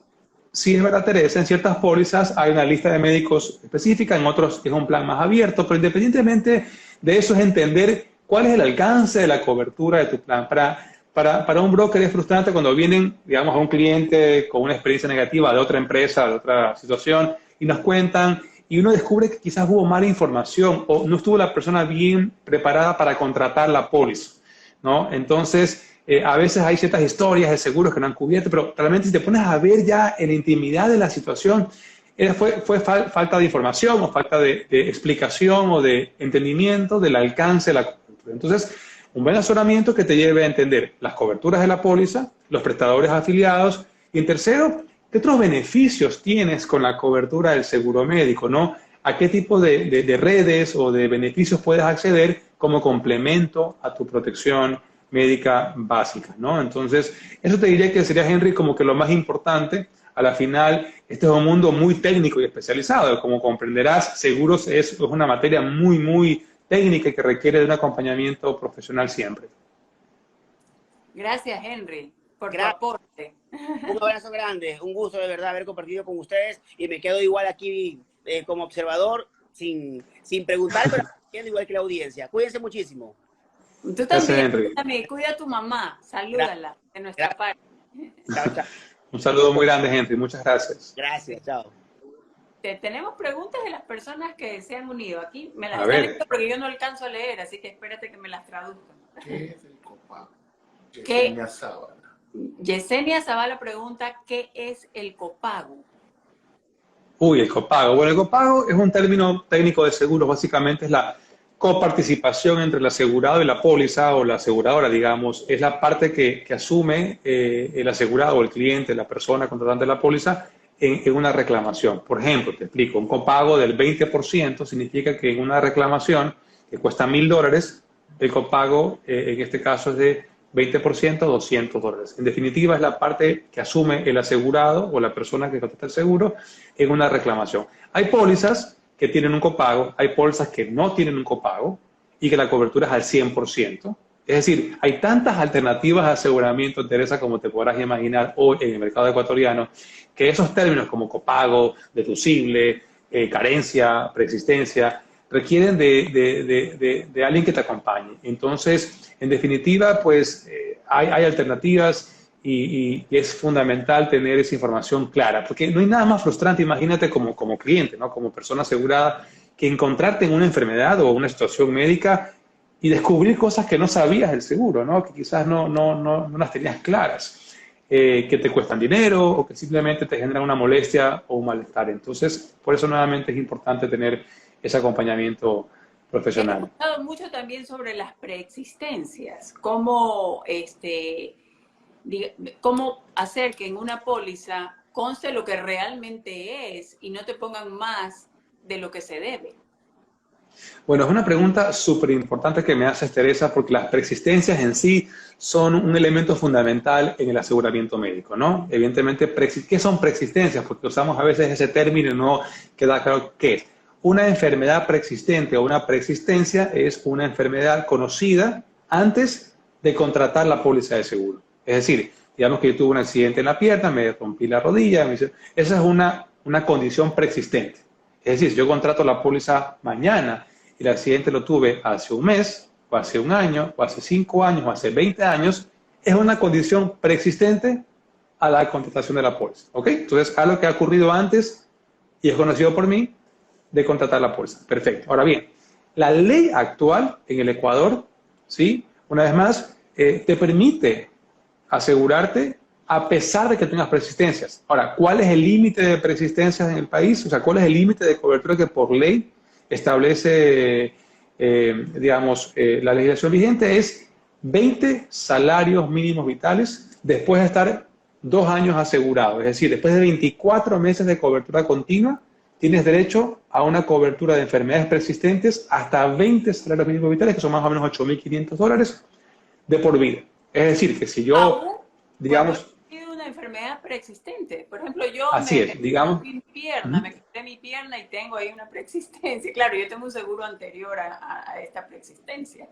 sí es verdad, Teresa, en ciertas pólizas hay una lista de médicos específica, en otros es un plan más abierto, pero independientemente de eso es entender cuál es el alcance de la cobertura de tu plan. Para un broker es frustrante cuando vienen, digamos, a un cliente con una experiencia negativa de otra empresa, de otra situación, y nos cuentan, y uno descubre que quizás hubo mala información o no estuvo la persona bien preparada para contratar la póliza, ¿no? Entonces, a veces hay ciertas historias de seguros que no han cubierto, pero realmente si te pones a ver ya en la intimidad de la situación, fue falta de información o falta de explicación o de entendimiento del alcance de la cobertura. Entonces, un buen asesoramiento que te lleve a entender las coberturas de la póliza, los prestadores afiliados y, en tercero, qué otros beneficios tienes con la cobertura del seguro médico, ¿no? A qué tipo de redes o de beneficios puedes acceder como complemento a tu protección médica básica, ¿no? Entonces, eso te diría que sería, Henry, como que lo más importante. A la final, este es un mundo muy técnico y especializado. Como comprenderás, seguros es una materia muy, muy técnica y que requiere de un acompañamiento profesional siempre. Gracias, Henry, por tu Gracias. aporte. Un abrazo grande, un gusto de verdad haber compartido con ustedes y me quedo igual aquí como observador sin preguntar, pero quedo igual que la audiencia. Cuídense muchísimo. Tú también, cuida a tu mamá, salúdala de nuestra parte. Chao, chao. Un saludo muy grande, Henry. Muchas gracias. Gracias, chao. Tenemos preguntas de las personas que se han unido. Aquí me las A están ver. leyendo porque yo no alcanzo a leer, así que espérate que me las traduzcan. ¿Qué es el copago? ¿Qué? Yesenia Zavala. Yesenia Zavala pregunta, ¿qué es el copago? Uy, el copago. Bueno, el copago es un término técnico de seguros. Básicamente es la coparticipación entre el asegurado y la póliza o la aseguradora, digamos. Es la parte que asume el asegurado o el cliente, la persona contratante de la póliza en una reclamación. Por ejemplo, te explico, un copago del 20% significa que en una reclamación que cuesta $1,000, el copago en este caso es de 20%, $200. En definitiva, es la parte que asume el asegurado o la persona que contrata el seguro en una reclamación. Hay pólizas que tienen un copago, hay pólizas que no tienen un copago y que la cobertura es al 100%. Es decir, hay tantas alternativas de aseguramiento, Teresa, como te podrás imaginar hoy en el mercado ecuatoriano, que esos términos como copago, deducible, carencia, preexistencia, requieren de alguien que te acompañe. Entonces, en definitiva, pues hay alternativas y es fundamental tener esa información clara, porque no hay nada más frustrante, imagínate como cliente, ¿no? Como persona asegurada, que encontrarte en una enfermedad o una situación médica y descubrir cosas que no sabías del seguro, ¿no? Que quizás no las tenías claras, que te cuestan dinero o que simplemente te generan una molestia o un malestar. Entonces, por eso nuevamente es importante tener ese acompañamiento profesional. Hemos hablado mucho también sobre las preexistencias, cómo hacer que en una póliza conste lo que realmente es y no te pongan más de lo que se debe. Bueno, es una pregunta súper importante que me haces, Teresa, porque las preexistencias en sí son un elemento fundamental en el aseguramiento médico, ¿no? Evidentemente, ¿qué son preexistencias? Porque usamos a veces ese término y no queda claro qué es. Una enfermedad preexistente o una preexistencia es una enfermedad conocida antes de contratar la póliza de seguro. Es decir, digamos que yo tuve un accidente en la pierna, me rompí la rodilla, esa es una condición preexistente. Es decir, si yo contrato la póliza mañana y el accidente lo tuve hace un mes, o hace un año, o hace 5 años, o hace 20 años, es una condición preexistente a la contratación de la póliza. ¿Ok? Entonces, algo que ha ocurrido antes y es conocido por mí, de contratar la póliza. Perfecto. Ahora bien, la ley actual en el Ecuador, ¿sí? Una vez más, te permite asegurarte a pesar de que tengas persistencias. Ahora, ¿cuál es el límite de persistencias en el país? O sea, ¿cuál es el límite de cobertura que por ley establece, la legislación vigente? Es 20 salarios mínimos vitales después de estar 2 años asegurado. Es decir, después de 24 meses de cobertura continua, tienes derecho a una cobertura de enfermedades persistentes hasta 20 salarios mínimos vitales, que son más o menos $8.500 de por vida. Es decir, que si yo, Aún cuando he digamos, tenido una enfermedad preexistente. Por ejemplo, yo así es, digamos, me quité mi pierna y tengo ahí una preexistencia. Claro, yo tengo un seguro anterior a esta preexistencia,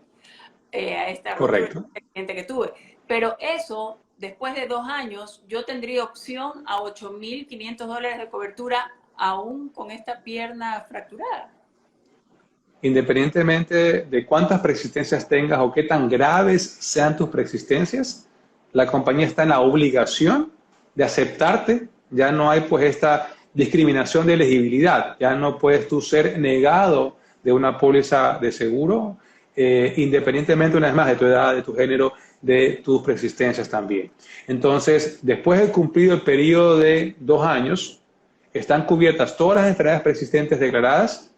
a esta rotura correcto. accidente que tuve. Pero eso, después de 2 años, yo tendría opción a $8.500 de cobertura aún con esta pierna fracturada. Independientemente de cuántas preexistencias tengas o qué tan graves sean tus preexistencias, la compañía está en la obligación de aceptarte. Ya no hay pues esta discriminación de elegibilidad. Ya no puedes tú ser negado de una póliza de seguro, independientemente una vez más de tu edad, de tu género, de tus preexistencias también. Entonces, después de cumplido el periodo de 2 años, están cubiertas todas las enfermedades preexistentes declaradas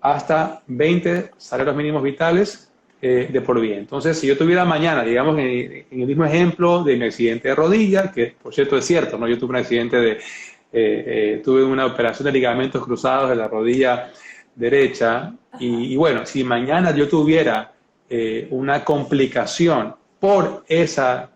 hasta 20 salarios mínimos vitales de por vida. Entonces, si yo tuviera mañana, digamos, en el mismo ejemplo de mi accidente de rodilla, que por cierto es cierto, ¿no? Yo tuve un accidente tuve una operación de ligamentos cruzados de la rodilla derecha y bueno, si mañana yo tuviera una complicación por esa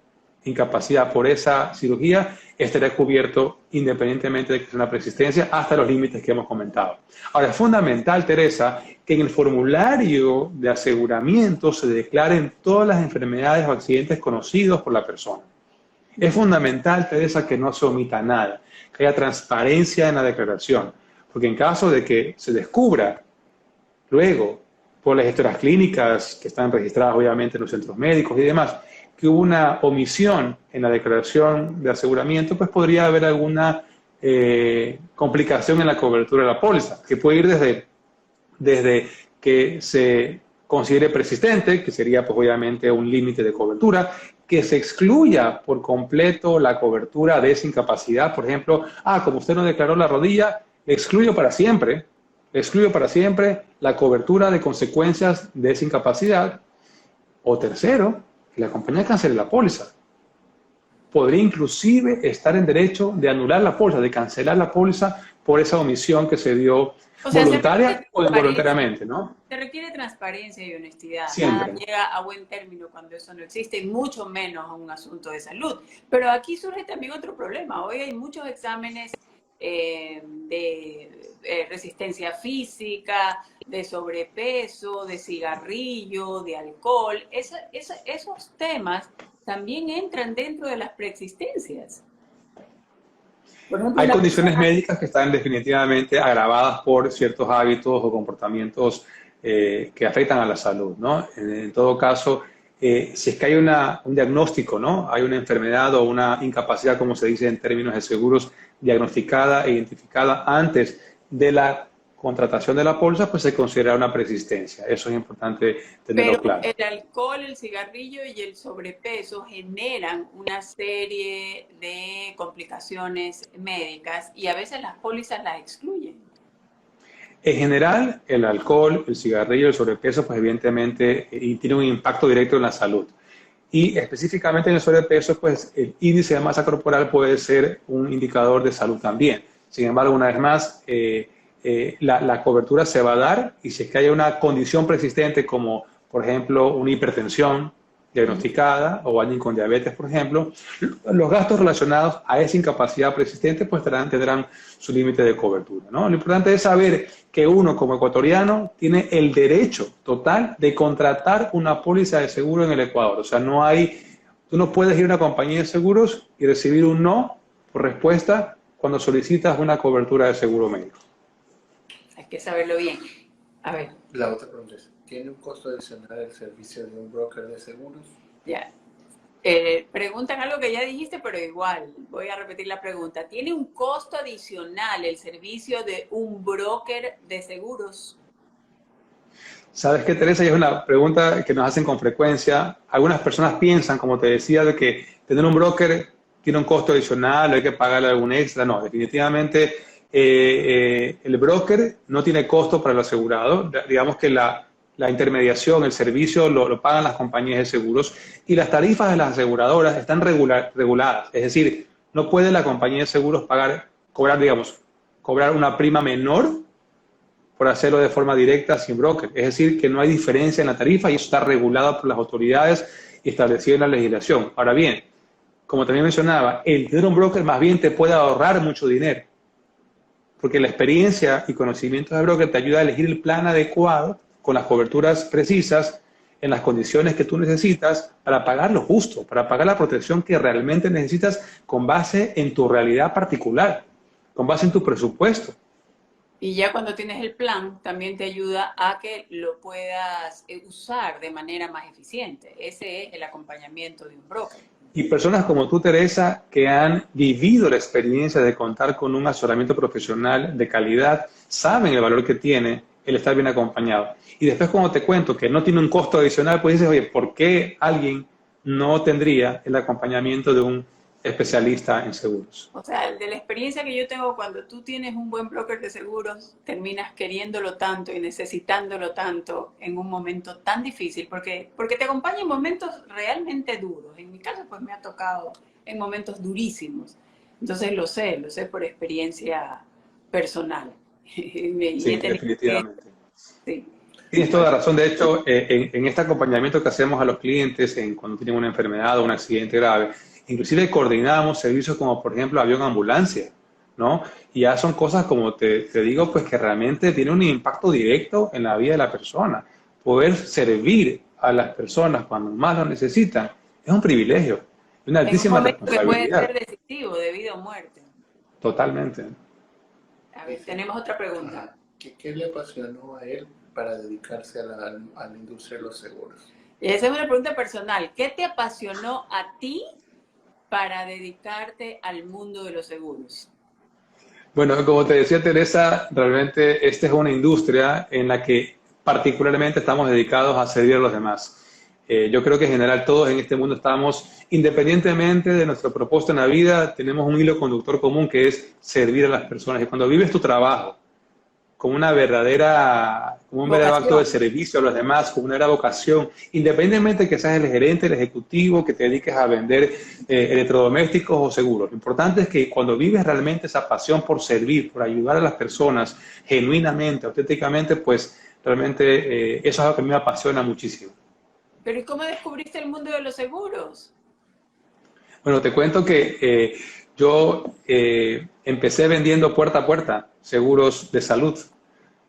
incapacidad, por esa cirugía, estaría cubierto independientemente de que sea una persistencia hasta los límites que hemos comentado. Ahora, es fundamental, Teresa, que en el formulario de aseguramiento se declaren todas las enfermedades o accidentes conocidos por la persona. Es fundamental, Teresa, que no se omita nada, que haya transparencia en la declaración, porque en caso de que se descubra luego, por las historias clínicas que están registradas obviamente en los centros médicos y demás, que hubo una omisión en la declaración de aseguramiento, pues podría haber alguna complicación en la cobertura de la póliza, que puede ir desde que se considere persistente, que sería pues obviamente un límite de cobertura, que se excluya por completo la cobertura de esa incapacidad, por ejemplo, como usted no declaró la rodilla, le excluyo para siempre la cobertura de consecuencias de esa incapacidad, o tercero, que la compañía cancele la póliza. Podría inclusive estar en derecho de anular la póliza, de cancelar la póliza por esa omisión que se dio, o sea, voluntaria o involuntariamente, ¿no? Se requiere transparencia y honestidad. Siempre. Nada llega a buen término cuando eso no existe, y mucho menos un asunto de salud. Pero aquí surge también otro problema. Hoy hay muchos exámenes de resistencia física, de sobrepeso, de cigarrillo, de alcohol. Esos temas también entran dentro de las preexistencias. Por ejemplo, hay condiciones médicas que están definitivamente agravadas por ciertos hábitos o comportamientos que afectan a la salud, ¿no? En todo caso, si es que hay un diagnóstico, ¿no? Hay una enfermedad o una incapacidad, como se dice en términos de seguros, diagnosticada e identificada antes de la contratación de la póliza, pues se considera una persistencia. Eso es importante tenerlo claro. El alcohol, el cigarrillo y el sobrepeso generan una serie de complicaciones médicas y a veces las pólizas las excluyen. En general, el alcohol, el cigarrillo, el sobrepeso, pues evidentemente tiene un impacto directo en la salud. Y específicamente en el sobrepeso, pues el índice de masa corporal puede ser un indicador de salud también. Sin embargo, una vez más, la cobertura se va a dar, y si es que hay una condición persistente como, por ejemplo, una hipertensión diagnosticada o alguien con diabetes, por ejemplo, los gastos relacionados a esa incapacidad persistente pues tendrán su límite de cobertura, ¿no? Lo importante es saber que uno como ecuatoriano tiene el derecho total de contratar una póliza de seguro en el Ecuador. O sea, tú no puedes ir a una compañía de seguros y recibir un no por respuesta cuando solicitas una cobertura de seguro médico. Hay que saberlo bien. A ver. La otra pregunta es, ¿tiene un costo adicional el servicio de un broker de seguros? Ya. Preguntan algo que ya dijiste, pero igual, voy a repetir la pregunta. ¿Tiene un costo adicional el servicio de un broker de seguros? ¿Sabes qué, Teresa? Y es una pregunta que nos hacen con frecuencia. Algunas personas piensan, como te decía, de que tener un broker tiene un costo adicional, hay que pagarle algún extra. No, definitivamente el broker no tiene costo para el asegurado. Digamos que la intermediación, el servicio lo pagan las compañías de seguros y las tarifas de las aseguradoras están reguladas. Es decir, no puede la compañía de seguros cobrar una prima menor por hacerlo de forma directa sin broker. Es decir, que no hay diferencia en la tarifa y eso está regulado por las autoridades y establecido en la legislación. Ahora bien, como también mencionaba, el tener un broker más bien te puede ahorrar mucho dinero, porque la experiencia y conocimiento del broker te ayuda a elegir el plan adecuado con las coberturas precisas en las condiciones que tú necesitas para pagar lo justo, para pagar la protección que realmente necesitas con base en tu realidad particular, con base en tu presupuesto. Y ya cuando tienes el plan, también te ayuda a que lo puedas usar de manera más eficiente. Ese es el acompañamiento de un broker. Y personas como tú, Teresa, que han vivido la experiencia de contar con un asesoramiento profesional de calidad, saben el valor que tiene el estar bien acompañado. Y después cuando te cuento que no tiene un costo adicional, pues dices, oye, ¿por qué alguien no tendría el acompañamiento de un especialista en seguros? O sea, de la experiencia que yo tengo, cuando tú tienes un buen broker de seguros, terminas queriéndolo tanto y necesitándolo tanto en un momento tan difícil, porque te acompaña en momentos realmente duros. En mi caso, pues me ha tocado en momentos durísimos. Entonces lo sé por experiencia personal. Y he Sí, tenido que, definitivamente. sí. Tienes toda razón. De hecho, en este acompañamiento que hacemos a los clientes cuando tienen una enfermedad o un accidente grave, inclusive coordinamos servicios como, por ejemplo, avión ambulancia, ¿no? Y ya son cosas, como te digo, pues que realmente tienen un impacto directo en la vida de la persona. Poder servir a las personas cuando más lo necesitan es un privilegio, una En un altísima momento que puede responsabilidad. ser decisivo, de vida o muerte. Totalmente. A ver, tenemos otra pregunta. Ajá. ¿Qué le apasionó a él para dedicarse a la industria de los seguros? Y esa es una pregunta personal. ¿Qué te apasionó a ti para dedicarte al mundo de los seguros? Bueno, como te decía Teresa, realmente esta es una industria en la que particularmente estamos dedicados a servir a los demás. Yo creo que en general todos en este mundo estamos, independientemente de nuestro propósito en la vida, tenemos un hilo conductor común que es servir a las personas. Y cuando vives tu trabajo como como un verdadero acto de Vocación. servicio a los demás, como una verdadera vocación, independientemente de que seas el gerente, el ejecutivo, que te dediques a vender electrodomésticos o seguros. Lo importante es que cuando vives realmente esa pasión por servir, por ayudar a las personas genuinamente, auténticamente, pues realmente eso es algo que a mí me apasiona muchísimo. Pero ¿y cómo descubriste el mundo de los seguros? Bueno, te cuento que yo empecé vendiendo puerta a puerta seguros de salud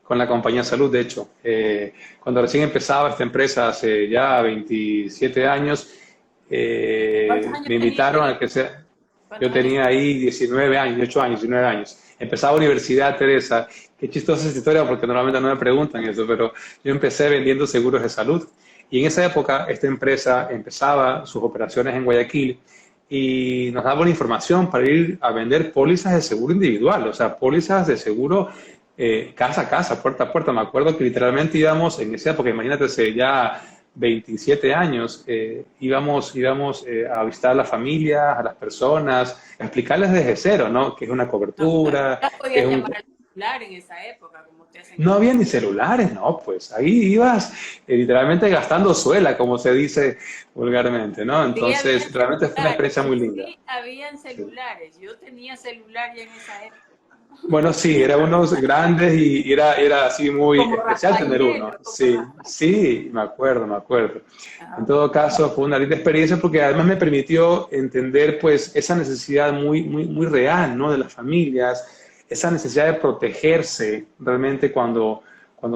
con la compañía Salud, de hecho. Cuando recién empezaba esta empresa hace ya 27 años, ¿Cuántos años me tenías? invitaron a que sea. Yo ¿Cuántos años? tenía ahí 19 años, 18 años, 19 años. Empezaba universidad, Teresa. Qué chistosa esta historia porque normalmente no me preguntan eso, pero yo empecé vendiendo seguros de salud. Y en esa época esta empresa empezaba sus operaciones en Guayaquil y nos daba una información para ir a vender pólizas de seguro individual, o sea, pólizas de seguro casa a casa, puerta a puerta. Me acuerdo que literalmente íbamos en esa época, imagínate, hace ya 27 años, íbamos a visitar a las familias, a las personas, a explicarles desde cero, ¿no? Qué es una No, cobertura, ya qué es podías llamar un... al celular en esa época, como te hacen No ahora. había ni celulares, no, pues ahí ibas literalmente gastando suela, como se dice vulgarmente, ¿no? Sí habían Entonces, realmente fue una celulares, experiencia muy linda. sí habían Sí. celulares. Yo tenía celular ya en esa época. Bueno, sí, eran unos grandes y era así muy Como especial tener uno. raspahielo, como Sí, raspahielo. sí, me acuerdo, me acuerdo. En Ajá. todo caso, fue una linda experiencia porque además me permitió entender pues esa necesidad muy real, ¿no? De las familias, esa necesidad de protegerse realmente cuando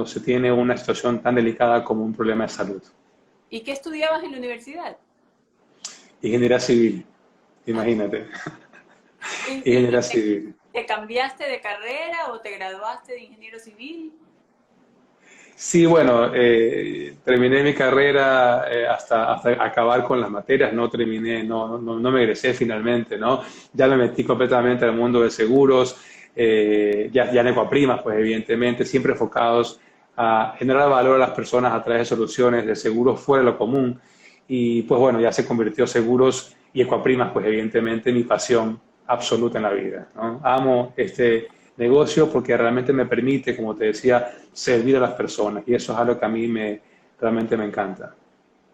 se tiene una situación tan delicada como un problema de salud. ¿Y qué estudiabas en la universidad? Ingeniería civil, Ah, imagínate, ¿Y ingeniería civil. te cambiaste de carrera o te graduaste de ingeniero civil? Sí, bueno, terminé mi carrera hasta acabar con las materias, no terminé, no me egresé finalmente, ¿no? Ya me metí completamente al mundo de seguros, ya en Ecuaprimas, pues evidentemente, siempre enfocados a generar valor a las personas a través de soluciones de seguros fuera de lo común. Y pues bueno, ya se convirtió seguros y Ecuaprimas, pues evidentemente mi pasión absoluta en la vida, ¿no? Amo este negocio porque realmente me permite, como te decía, servir a las personas y eso es algo que a mí realmente me encanta.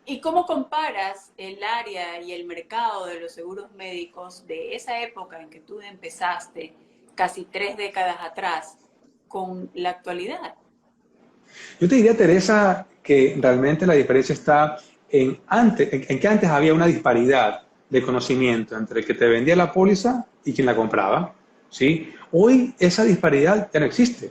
¿Y cómo comparas el área y el mercado de los seguros médicos de esa época en que tú empezaste, casi 3 décadas atrás, con la actualidad? Yo te diría, Teresa, que realmente la diferencia está en que antes había una disparidad de conocimiento entre el que te vendía la póliza y quien la compraba, ¿sí? Hoy esa disparidad ya no existe.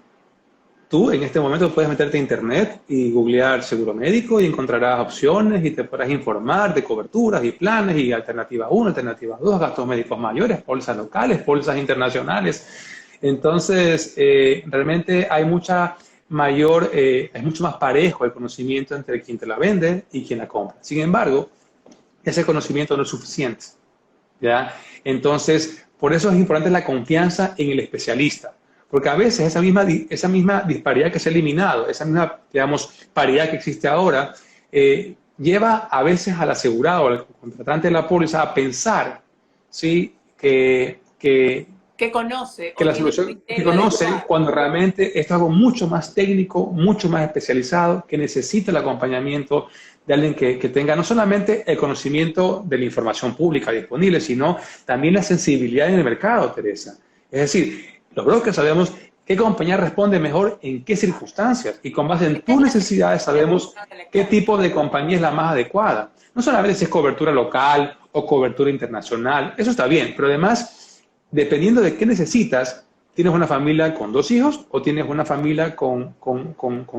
Tú en este momento puedes meterte a internet y googlear seguro médico y encontrarás opciones y te podrás informar de coberturas y planes y alternativa uno, alternativa 2, gastos médicos mayores, pólizas locales, pólizas internacionales. Entonces, realmente hay es mucho más parejo el conocimiento entre quien te la vende y quien la compra. Sin embargo, ese conocimiento no es suficiente, ¿ya? Entonces, por eso es importante la confianza en el especialista. Porque a veces esa misma disparidad que se ha eliminado, esa misma, digamos, paridad que existe ahora, lleva a veces al asegurado, al contratante de la póliza, a pensar, ¿sí? Que conoce Que o la tiene un solución que criterio conocen adecuado. cuando realmente esto es algo mucho más técnico, mucho más especializado, que necesita el acompañamiento de alguien que tenga no solamente el conocimiento de la información pública disponible, sino también la sensibilidad en el mercado, Teresa. Es decir, los brokers sabemos qué compañía responde mejor en qué circunstancias y con base en Esa es tus la necesidades sensación sabemos de la qué clave. tipo de compañía es la más adecuada. No solamente si es cobertura local o cobertura internacional, eso está bien, pero además, dependiendo de qué necesitas, tienes una familia con 2 hijos o tienes una familia con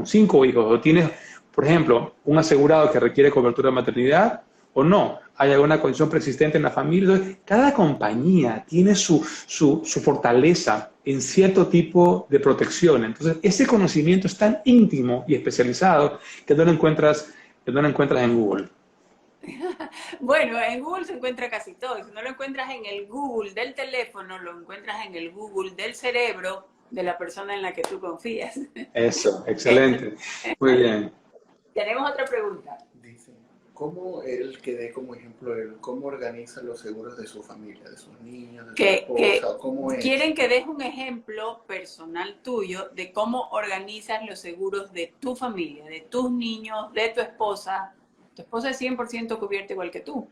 5 hijos o tienes, por ejemplo, un asegurado que requiere cobertura de maternidad o no, hay alguna condición persistente en la familia. Entonces, cada compañía tiene su fortaleza en cierto tipo de protección. Entonces, ese conocimiento es tan íntimo y especializado que no lo encuentras en Google. Bueno, en Google se encuentra casi todo. Y si no lo encuentras en el Google del teléfono, lo encuentras en el Google del cerebro de la persona en la que tú confías. Eso, excelente. Muy bien. Tenemos otra pregunta. Dice, ¿cómo él que dé como ejemplo él, cómo organiza los seguros de su familia, de sus niños, de su Que esposa, cómo es? quieren que des un ejemplo personal tuyo de cómo organizas los seguros de tu familia, de tus niños, de tu esposa. Tu esposa es 100% cubierta igual que tú.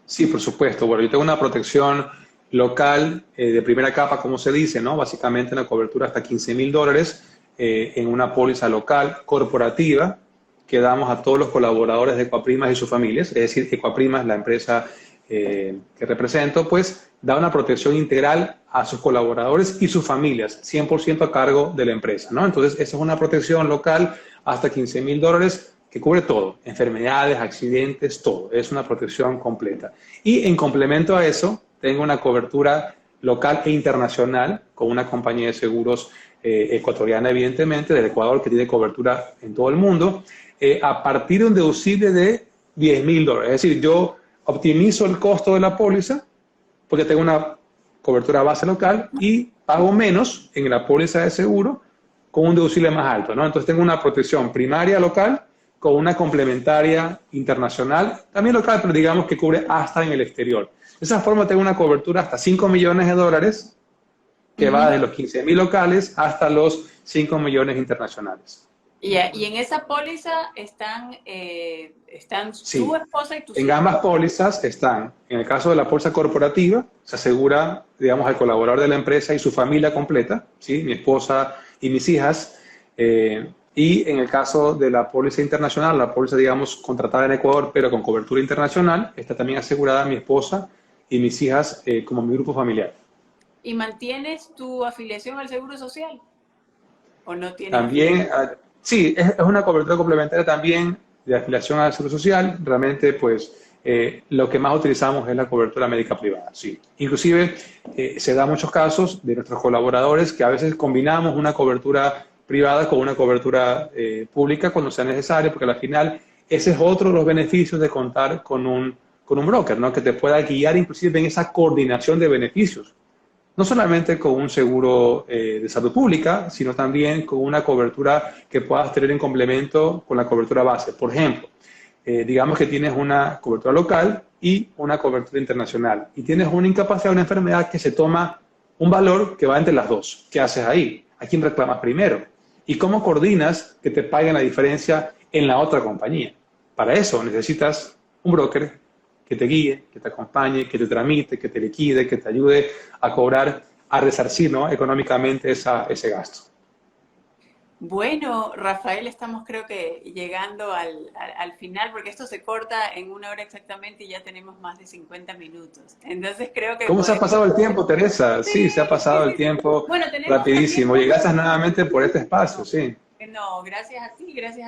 Sí, por supuesto. Bueno, yo tengo una protección local de primera capa, como se dice, ¿no? Básicamente una cobertura hasta $15,000 en una póliza local corporativa que damos a todos los colaboradores de Ecuaprimas y sus familias. Es decir, Ecuaprimas, la empresa que represento, pues da una protección integral a sus colaboradores y sus familias, 100% a cargo de la empresa, ¿no? Entonces, esa es una protección local hasta $15,000 que cubre todo, enfermedades, accidentes, todo. Es una protección completa. Y en complemento a eso, tengo una cobertura local e internacional con una compañía de seguros ecuatoriana, evidentemente, del Ecuador, que tiene cobertura en todo el mundo, a partir de un deducible de $10,000. Es decir, yo optimizo el costo de la póliza porque tengo una cobertura base local y pago menos en la póliza de seguro con un deducible más alto, ¿no? Entonces tengo una protección primaria local con una complementaria internacional, también local, pero digamos que cubre hasta en el exterior. De esa forma tengo una cobertura hasta $5 millones que va de los 15,000 locales hasta los 5 millones internacionales. Y en esa póliza están Sí, tu esposa y tus en hijos. ambas pólizas están, en el caso de la póliza corporativa, se asegura, digamos, al colaborador de la empresa y su familia completa, ¿sí? Mi esposa y mis hijas. Y en el caso de la póliza internacional, la póliza, digamos, contratada en Ecuador, pero con cobertura internacional, está también asegurada mi esposa y mis hijas como mi grupo familiar. ¿Y mantienes tu afiliación al Seguro Social? ¿O no tienes afiliación? También, sí, es una cobertura complementaria también de afiliación al Seguro Social. Realmente, pues, lo que más utilizamos es la cobertura médica privada, sí. Inclusive, se da muchos casos de nuestros colaboradores que a veces combinamos una cobertura privada con una cobertura pública cuando sea necesario, porque al final ese es otro de los beneficios de contar con un broker, ¿no? Que te pueda guiar inclusive en esa coordinación de beneficios. No solamente con un seguro de salud pública, sino también con una cobertura que puedas tener en complemento con la cobertura base. Por ejemplo, digamos que tienes una cobertura local y una cobertura internacional, y tienes una incapacidad, una enfermedad que se toma un valor que va entre las dos. ¿Qué haces ahí? ¿A quién reclamas primero? ¿Y cómo coordinas que te paguen la diferencia en la otra compañía? Para eso necesitas un broker que te guíe, que te acompañe, que te tramite, que te liquide, que te ayude a cobrar, a resarcir, ¿no?, económicamente ese gasto. Bueno, Rafael, estamos creo que llegando al final, porque esto se corta en 1 hora exactamente y ya tenemos más de 50 minutos. Entonces creo que ¿Cómo se ha pasado el tiempo, Teresa? Sí, se ha pasado el sí. tiempo Bueno, tenemos rapidísimo. también... Llegaste nuevamente por este espacio, sí. No, gracias a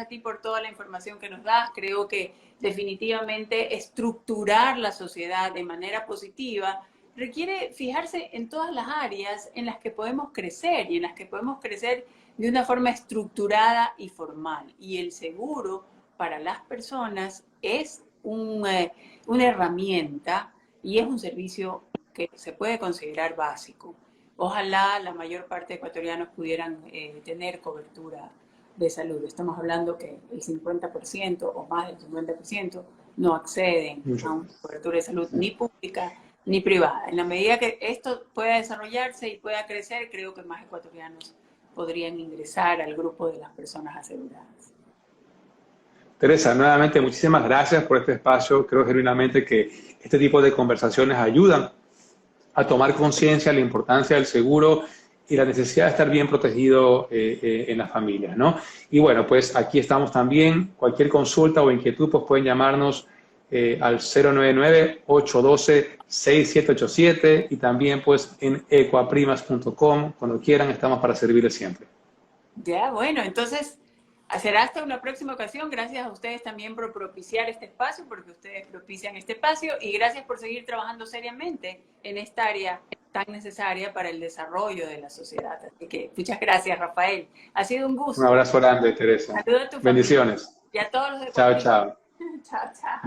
ti por toda la información que nos das. Creo que definitivamente estructurar la sociedad de manera positiva requiere fijarse en todas las áreas en las que podemos crecer y en las que podemos crecer de una forma estructurada y formal. Y el seguro para las personas es una herramienta y es un servicio que se puede considerar básico. Ojalá la mayor parte de ecuatorianos pudieran tener cobertura de salud. Estamos hablando que el 50% o más del 50% no acceden a una cobertura de salud ni pública ni privada. En la medida que esto pueda desarrollarse y pueda crecer, creo que más ecuatorianos podrían ingresar al grupo de las personas aseguradas. Teresa, nuevamente muchísimas gracias por este espacio. Creo genuinamente que este tipo de conversaciones ayudan a tomar conciencia de la importancia del seguro y la necesidad de estar bien protegido en las familias, ¿no? Y bueno, pues aquí estamos también. Cualquier consulta o inquietud, pues pueden llamarnos al 099-812-6787 y también pues en ecuaprimas.com. Cuando quieran, estamos para servirles siempre. Ya, bueno, entonces será hasta una próxima ocasión. Gracias a ustedes también por propiciar este espacio, porque ustedes propician este espacio, y gracias por seguir trabajando seriamente en esta área tan necesaria para el desarrollo de la sociedad. Así que muchas gracias, Rafael. Ha sido un gusto. Un abrazo grande, Teresa. Saludos a tu familia. Bendiciones. Y a todos los de Chao, chao. Chao, chao.